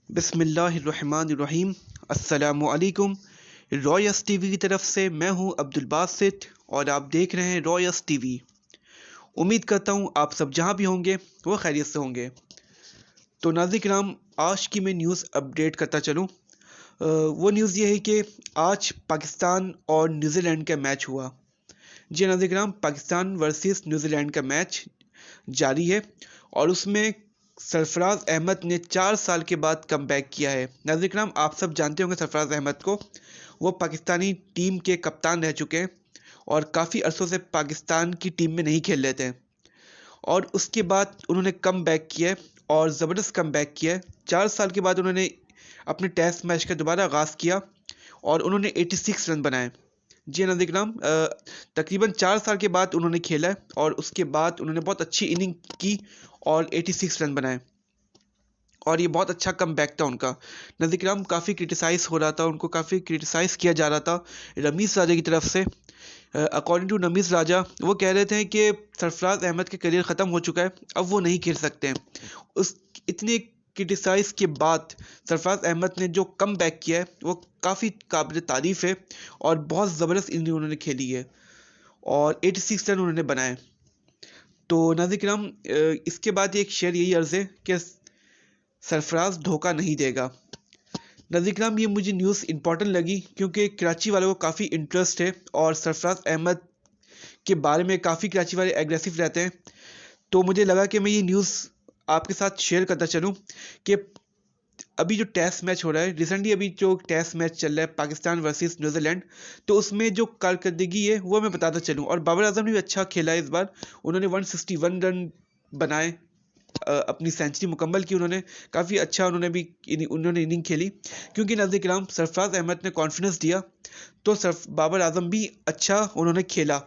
بسم اللہ الرحمن الرحیم۔ السلام علیکم۔ رائس ٹی وی کی طرف سے میں ہوں عبد الباسط اور آپ دیکھ رہے ہیں رائس ٹی وی۔ امید کرتا ہوں آپ سب جہاں بھی ہوں گے وہ خیریت سے ہوں گے۔ تو ناظرین کرام، آج کی میں نیوز اپڈیٹ کرتا چلوں۔ وہ نیوز یہ ہے کہ آج پاکستان اور نیوزی لینڈ کا میچ ہوا۔ جی ناظرین کرام، پاکستان ورسز نیوزی لینڈ کا میچ جاری ہے اور اس میں سرفراز احمد نے 4 سال کے بعد کم بیک کیا ہے۔ ناظرین کرام، آپ سب جانتے ہوں گے سرفراز احمد کو، وہ پاکستانی ٹیم کے کپتان رہ چکے ہیں اور کافی عرصوں سے پاکستان کی ٹیم میں نہیں کھیل رہے تھے، اور اس کے بعد انہوں نے کم بیک کیا ہے اور زبردست کم بیک کیا ہے۔ 4 سال کے بعد انہوں نے اپنے ٹیسٹ میچ کا دوبارہ آغاز کیا اور انہوں نے 86 رن بنائے۔ جی ناظرین کرام، تقریباً 4 سال کے بعد انہوں نے کھیلا ہے اور اس کے بعد انہوں نے بہت اچھی اننگ کی اور 86 رن بنائے، اور یہ بہت اچھا کم بیک تھا ان کا۔ ناظرین کرام، کافی کرٹیسائز ہو رہا تھا، ان کو کافی کرٹیسائز کیا جا رہا تھا رمیز راجہ کی طرف سے۔ اکارڈنگ ٹو رمیز راجہ، وہ کہہ رہے تھے کہ سرفراز احمد کا کیریئر ختم ہو چکا ہے، اب وہ نہیں کھیل سکتے ہیں۔ اتنے کرٹیسائز کے بعد سرفراز احمد نے جو کم بیک کیا ہے وہ کافی قابل تعریف ہے اور بہت زبردست اننگ انہوں نے کھیلی ہے اور 86 رن انہوں نے بنائے۔ تو ناظرین کرام، اس کے بعد ایک شعر یہی عرض ہے کہ سرفراز دھوکہ نہیں دے گا۔ ناظرین کرام، یہ مجھے نیوز امپورٹنٹ لگی کیونکہ کراچی والوں کو کافی انٹرسٹ ہے اور سرفراز احمد کے بارے میں کافی کراچی والے ایگریسو رہتے ہیں، تو مجھے لگا کہ میں یہ نیوز آپ کے ساتھ شیئر کرتا چلوں کہ ابھی جو ٹیسٹ میچ ہو رہا ہے، ریسنٹلی ابھی جو ٹیسٹ میچ چل رہا ہے پاکستان ورسز نیوزی لینڈ، تو اس میں جو کارکردگی ہے وہ میں بتاتا چلوں۔ اور بابر اعظم نے بھی اچھا کھیلا ہے اس بار، انہوں نے 161 رن بنائے، اپنی سینچری مکمل کی انہوں نے، کافی اچھا انہوں نے اننگ کھیلی کیونکہ ناظرین کرام سرفراز احمد نے کانفیڈنس دیا، تو بابر اعظم بھی اچھا انہوں نے کھیلا۔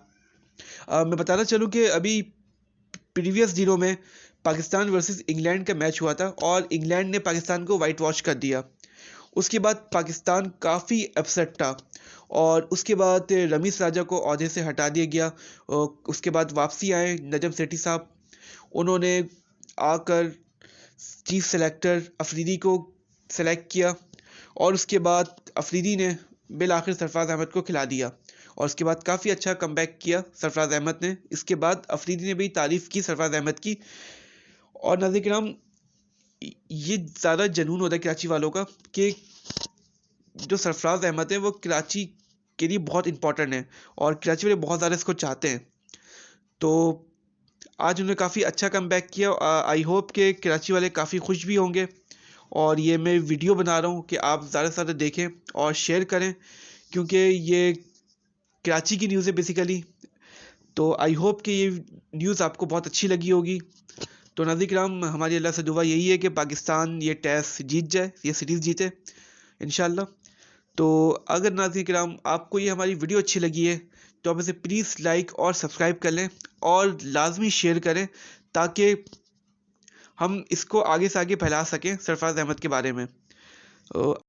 میں بتانا چلوں کہ ابھی پریویس دنوں میں پاکستان ورسز انگلینڈ کا میچ ہوا تھا اور انگلینڈ نے پاکستان کو وائٹ واش کر دیا۔ اس کے بعد پاکستان کافی اپسیٹ تھا اور اس کے بعد رمیز راجہ کو عہدے سے ہٹا دیا گیا۔ اس کے بعد واپسی آئے نجم سیٹھی صاحب، انہوں نے آ کر چیف سلیکٹر افریدی کو سلیکٹ کیا اور اس کے بعد افریدی نے بالآخر سرفراز احمد کو کھلا دیا اور اس کے بعد کافی اچھا کم بیک کیا سرفراز احمد نے۔ اس کے بعد افریدی نے بھی تعریف کی سرفراز احمد کی، اور ناظرین کرام یہ زیادہ جنون ہوتا ہے کراچی والوں کا کہ جو سرفراز احمد ہے وہ کراچی کے لیے بہت امپورٹنٹ ہے اور کراچی والے بہت زیادہ اس کو چاہتے ہیں۔ تو آج انہوں نے کافی اچھا کم بیک کیا۔ آئی ہوپ کہ کراچی والے کافی خوش بھی ہوں گے، اور یہ میں ویڈیو بنا رہا ہوں کہ آپ زیادہ سے زیادہ دیکھیں اور شیئر کریں کیونکہ یہ کراچی کی نیوز ہے بیسیکلی۔ تو آئی ہوپ کہ یہ نیوز آپ کو بہت اچھی لگی ہوگی۔ تو ناظرین کرام، ہماری اللہ سے دعا یہی ہے کہ پاکستان یہ ٹیسٹ جیت جائے، یہ سیریز جیتے انشاءاللہ۔ تو اگر ناظرین کرام آپ کو یہ ہماری ویڈیو اچھی لگی ہے تو آپ اسے پلیز لائک اور سبسکرائب کر لیں اور لازمی شیئر کریں تاکہ ہم اس کو آگے سے آگے پھیلا سکیں سرفراز احمد کے بارے میں۔